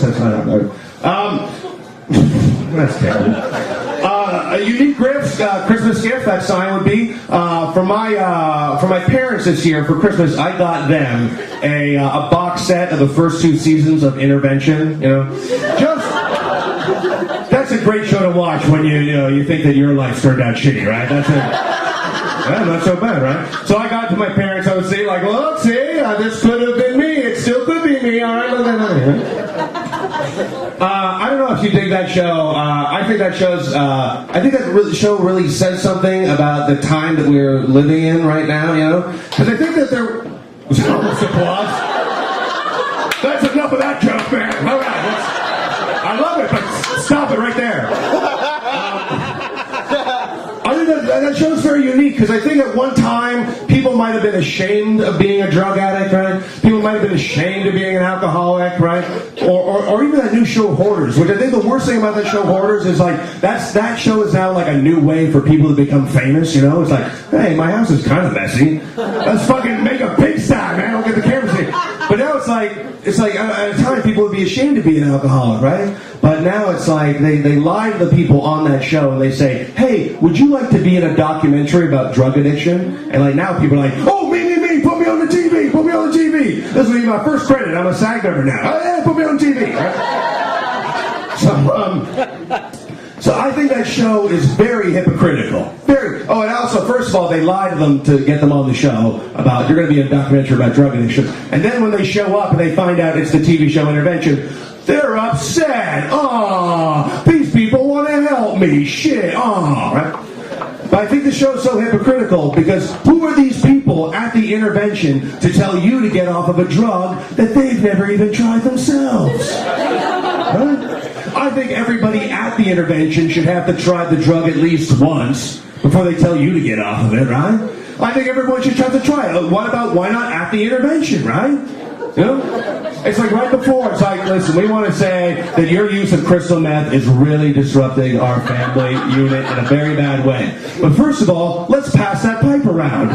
says I don't know. That's terrible. A unique gift, Christmas gift, that sign would be for my parents this year for Christmas. I got them a box set of the first 2 seasons of Intervention. You know, that's a great show to watch when you think that your life turned out shitty, right? That's not so bad, right? So I got to my parents. I would say like, well, see, this could have been me. It still could be me. All right. I don't know if you dig that show. I think that show really says something about the time that we're living in right now, you know? Because I think that there was almost applause. That's enough of that joke, man. All right, I love it, but stop it right there. I think that show's very unique because I think at one time people might have been ashamed of being a drug addict, right? People might have been ashamed of being an alcoholic, right? Or even that new show Hoarders, which I think the worst thing about that show Hoarders is like that show is now like a new way for people to become famous, you know? It's like, hey, my house is kind of messy. Let's fucking make a big star, man. I'll get the cameras here. But now it's like at a time people would be ashamed to be an alcoholic, right? But now it's like they lie to the people on that show and they say, hey, would you like to be in a documentary about drug addiction? And like now people are like, oh, me, put me on the TV, put me on the TV. This will be my first credit. I'm a SAG member now. Oh yeah, put me on TV. Right? So I think that show is very hypocritical. And also, first of all, they lie to them to get them on the show about, you're going to be in a documentary about drug addiction. And then when they show up and they find out it's the TV show Intervention, they're upset. Aw, these people want to help me. Shit. Aw, right? But I think the show is so hypocritical because who are these people at the Intervention to tell you to get off of a drug that they've never even tried themselves? Right? I think everybody at the Intervention should have to try the drug at least once before they tell you to get off of it, right? I think everyone should try to try it. Why not at the Intervention, right? You know? It's like right before, it's like, listen, we want to say that your use of crystal meth is really disrupting our family unit in a very bad way. But first of all, let's pass that pipe around.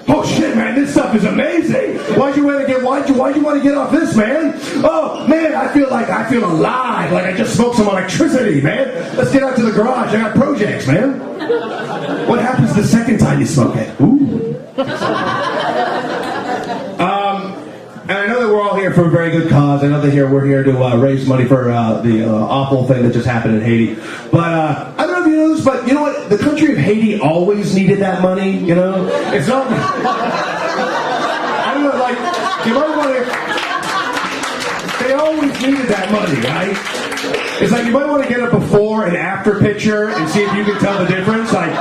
Oh shit, man, this stuff is amazing. Why'd you want to get off this, man? Oh man, I feel alive, like I just smoked some electricity, man. Let's get out to the garage. I got projects, man. What happens the second time you smoke it? Ooh. And I know that we're all here for a very good cause. I know that we're here to raise money for the awful thing that just happened in Haiti. But I don't know if you know this, but you know what? The country of Haiti always needed that money, you know? It's not... I don't know, like, you might want to... They always needed that money, right? It's like you might want to get a before and after picture and see if you can tell the difference. Like...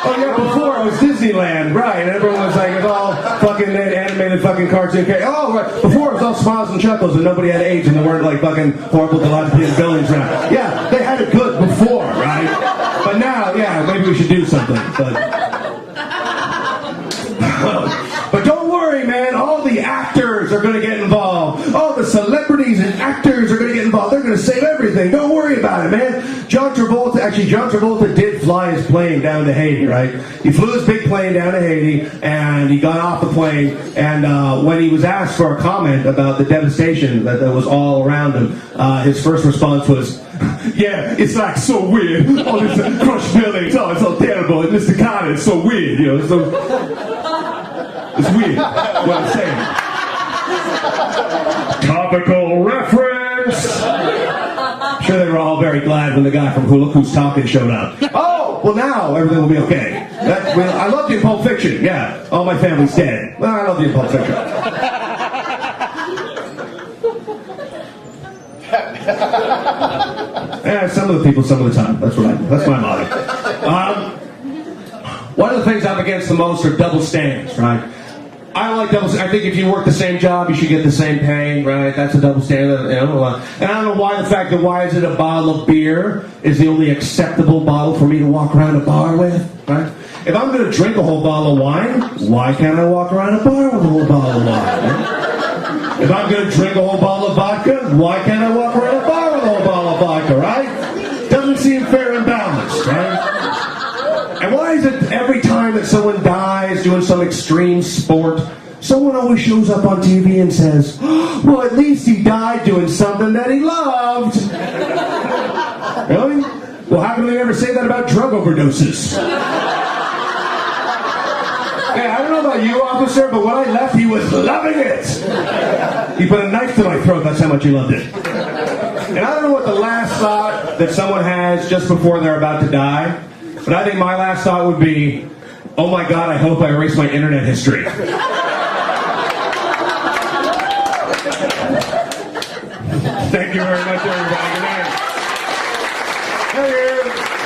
Oh yeah, before it was Disneyland, right? And everyone was like, it's all fucking animated fucking cartoon. Oh, right. Before it was all smiles and chuckles and nobody had AIDS and there weren't like fucking horrible dilapidated buildings around. Yeah, they had it good before, right? But now, yeah, maybe we should do something. But don't worry, man. All the actors are going to get involved. All the celebrities and actors are going to get involved. They're going to save everything. Don't worry about it, man. John Travolta did fly his plane down to Haiti, right? He flew his big plane down to Haiti, and he got off the plane, and when he was asked for a comment about the devastation that was all around him, his first response was, yeah, it's like so weird. All these crushed buildings, oh, it's so terrible. And Mr. Carter, it's so weird, you know. It's weird what I'm saying. Topical reference. I'm sure they were all very glad when the guy from Look Who's Talking showed up. Oh, well now everything will be okay. I loved you in Pulp Fiction, yeah. All my family's dead. Well, I love you in Pulp Fiction. Yeah, some of the people, some of the time. That's my motto. One of the things I'm against the most are double standards, right? I don't like double standards. I think if you work the same job, you should get the same pay, right? That's a double standard. You know? And I don't know why why is it a bottle of beer is the only acceptable bottle for me to walk around a bar with, right? If I'm going to drink a whole bottle of wine, why can't I walk around a bar with a whole bottle of wine? Right? If I'm going to drink a whole bottle of vodka, why can't I walk around a bar with a whole bottle of vodka, right? Doesn't seem fair and balanced, right? And why is it every time that someone dies some extreme sport, someone always shows up on TV and says, well, at least he died doing something that he loved. Really? Well, how come they never say that about drug overdoses? Hey, I don't know about you, officer, but when I left, he was loving it. He put a knife to my throat, that's how much he loved it. And I don't know what the last thought that someone has just before they're about to die, but I think my last thought would be, oh my God, I hope I erase my internet history. Thank you very much, everybody. Good night. Thank you.